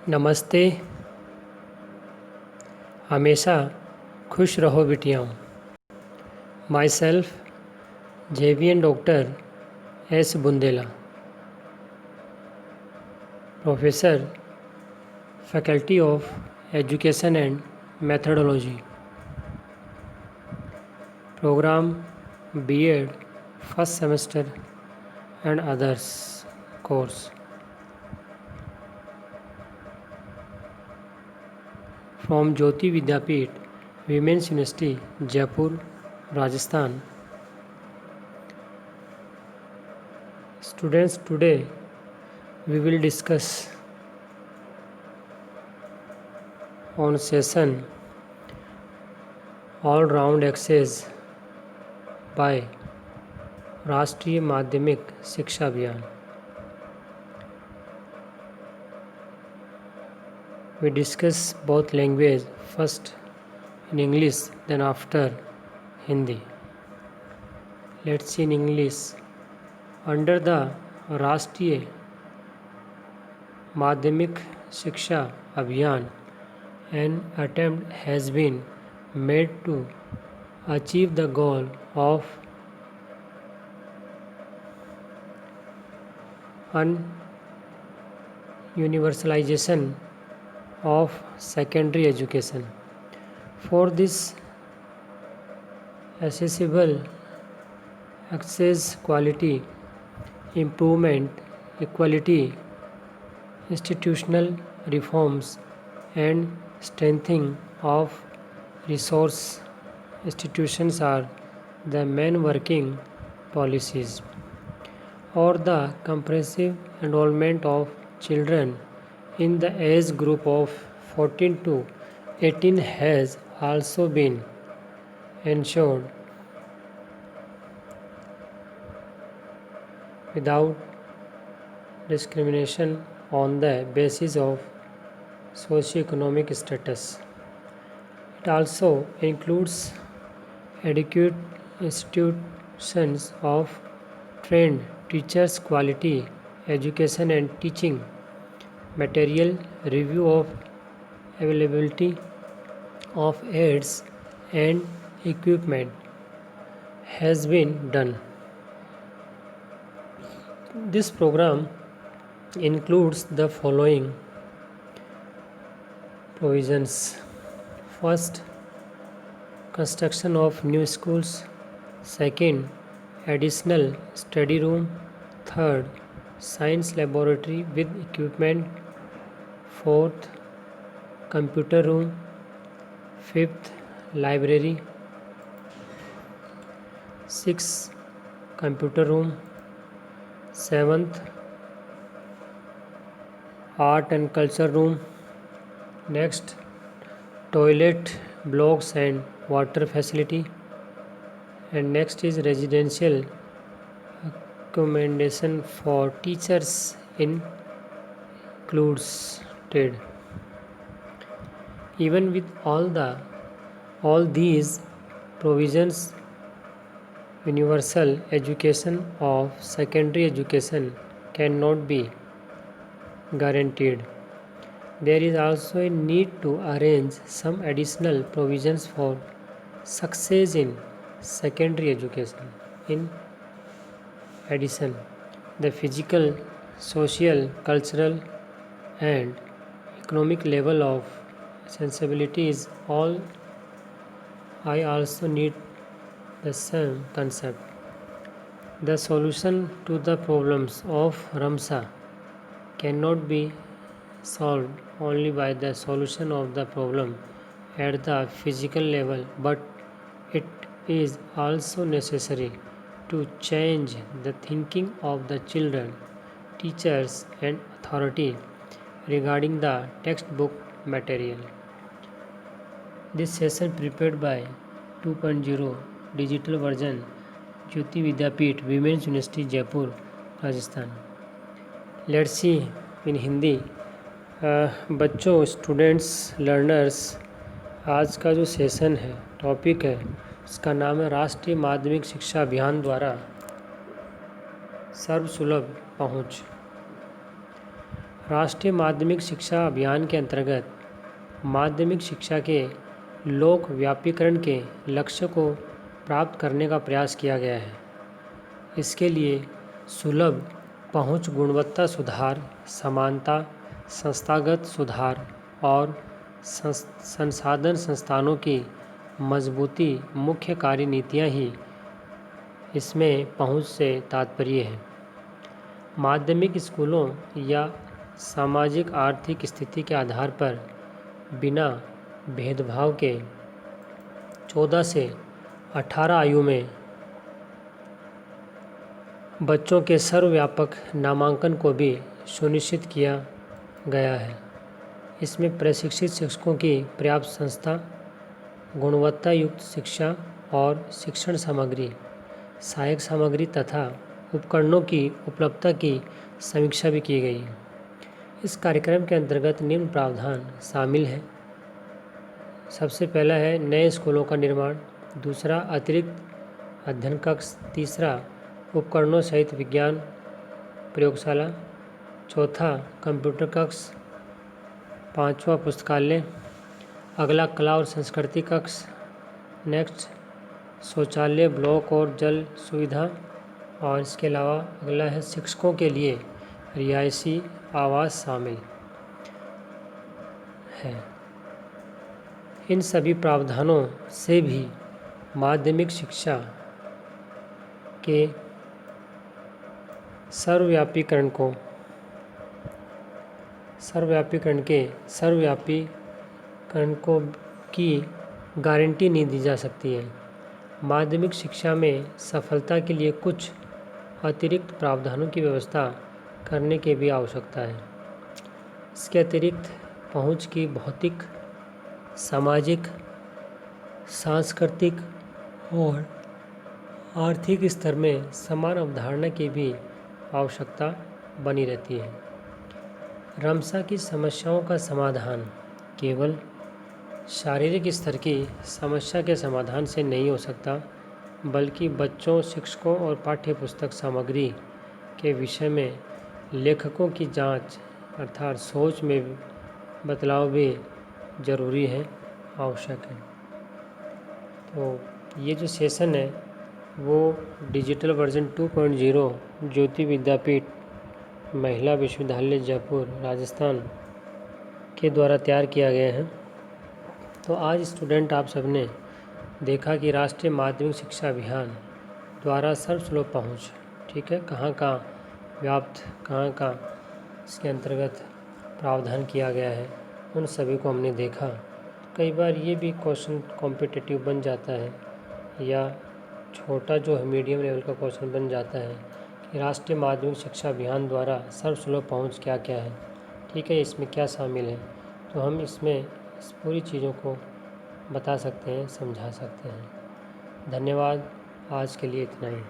नमस्ते। हमेशा खुश रहो बिटियाओं। My self JVN doctor S Bundela, professor faculty of education and methodology, programme BEd first semester and others course from Jyoti Vidyapeeth, Women's University, Jaipur, Rajasthan. Students, today we will discuss on session All Round Access by राष्ट्रीय माध्यमिक शिक्षा अभियान. We discuss both language, first in English, then after Hindi. Let's see in English. Under the राष्ट्रीय माध्यमिक शिक्षा अभियान, an attempt has been made to achieve the goal of universalization of secondary education. For this accessible access, quality improvement, equality, institutional reforms, and strengthening of resource institutions are the main working policies. Or the comprehensive enrollment of children in the age group of 14 to 18 has also been ensured without discrimination on the basis of socioeconomic status. It also includes adequate institutions of trained teachers, quality education and teaching material, review of availability of aids and equipment has been done. This program includes the following provisions. First, construction of new schools. Second, additional study room. Third, science laboratory with equipment. Fourth, computer room. Fifth, library. Sixth, computer room. Seventh, art and culture room. Next, toilet blocks and water facility. And next is residential accommodation for teachers includes trade. Even with all these provisions, universal education of secondary education cannot be guaranteed. There is also a need to arrange some additional provisions for success in secondary education. In addition, the physical, social, cultural, and economic level of sensibility is all. I also need the same concept. The solution to the problems of Ramsa cannot be solved only by the solution of the problem at the physical level, but it is also necessary to change the thinking of the children, teachers, and authority regarding the textbook material. This session prepared by 2.0 digital version, Jyoti Vidyapeeth, Women's University, Jaipur, Rajasthan. Let's see in Hindi. बच्चों, students, learners, आज का जो session है, topic है, उसका नाम है राष्ट्रीय माध्यमिक शिक्षा अभियान द्वारा सर्वसुलभ पहुंच। राष्ट्रीय माध्यमिक शिक्षा अभियान के अंतर्गत माध्यमिक शिक्षा के लोक व्यापीकरण के लक्ष्य को प्राप्त करने का प्रयास किया गया है। इसके लिए सुलभ पहुंच, गुणवत्ता सुधार, समानता, संस्थागत सुधार और संसाधन संस्थानों की मजबूती मुख्य कार्यनीतियाँ ही इसमें पहुंच से तात्पर्य है। माध्यमिक स्कूलों या सामाजिक आर्थिक स्थिति के आधार पर बिना भेदभाव के 14 से 18 आयु में बच्चों के सर्वव्यापक नामांकन को भी सुनिश्चित किया गया है। इसमें प्रशिक्षित शिक्षकों की पर्याप्त संस्था, गुणवत्ता युक्त शिक्षा और शिक्षण सामग्री, सहायक सामग्री तथा उपकरणों की उपलब्धता की समीक्षा भी की गई। इस कार्यक्रम के अंतर्गत निम्न प्रावधान शामिल हैं। सबसे पहला है नए स्कूलों का निर्माण, दूसरा अतिरिक्त अध्ययन कक्ष, तीसरा उपकरणों सहित विज्ञान प्रयोगशाला, चौथा कंप्यूटर कक्ष, पांचवा पुस्तकालय, अगला कला और संस्कृति कक्ष, नेक्स्ट शौचालय ब्लॉक और जल सुविधा, और इसके अलावा अगला है शिक्षकों के लिए रिहायशी आवास शामिल है। इन सभी प्रावधानों से भी माध्यमिक शिक्षा के सर्वव्यापीकरण की गारंटी नहीं दी जा सकती है। माध्यमिक शिक्षा में सफलता के लिए कुछ अतिरिक्त प्रावधानों की व्यवस्था करने की भी आवश्यकता है। इसके अतिरिक्त पहुंच की भौतिक, सामाजिक, सांस्कृतिक और आर्थिक स्तर में समान अवधारणा की भी आवश्यकता बनी रहती है। रमसा की समस्याओं का समाधान केवल शारीरिक स्तर की समस्या के समाधान से नहीं हो सकता, बल्कि बच्चों, शिक्षकों और पाठ्य पुस्तक सामग्री के विषय में लेखकों की जांच अर्थात सोच में बदलाव भी ज़रूरी है, आवश्यक है। तो ये जो सेशन है वो डिजिटल वर्जन 2.0 ज्योति विद्यापीठ महिला विश्वविद्यालय जयपुर राजस्थान के द्वारा तैयार किया गया है। तो आज स्टूडेंट आप सबने देखा कि राष्ट्रीय माध्यमिक शिक्षा अभियान द्वारा सर्वसुलभ पहुँच, ठीक है, कहाँ व्याप्त, कहाँ इसके अंतर्गत प्रावधान किया गया है, उन सभी को हमने देखा। कई बार ये भी क्वेश्चन कॉम्पिटिटिव बन जाता है या छोटा जो है मीडियम लेवल का क्वेश्चन बन जाता है कि राष्ट्रीय माध्यमिक शिक्षा अभियान द्वारा सर्वसुलभ पहुँच क्या क्या है, ठीक है, इसमें क्या शामिल है। तो हम इसमें इस पूरी चीज़ों को बता सकते हैं, समझा सकते हैं। धन्यवाद, आज के लिए इतना ही।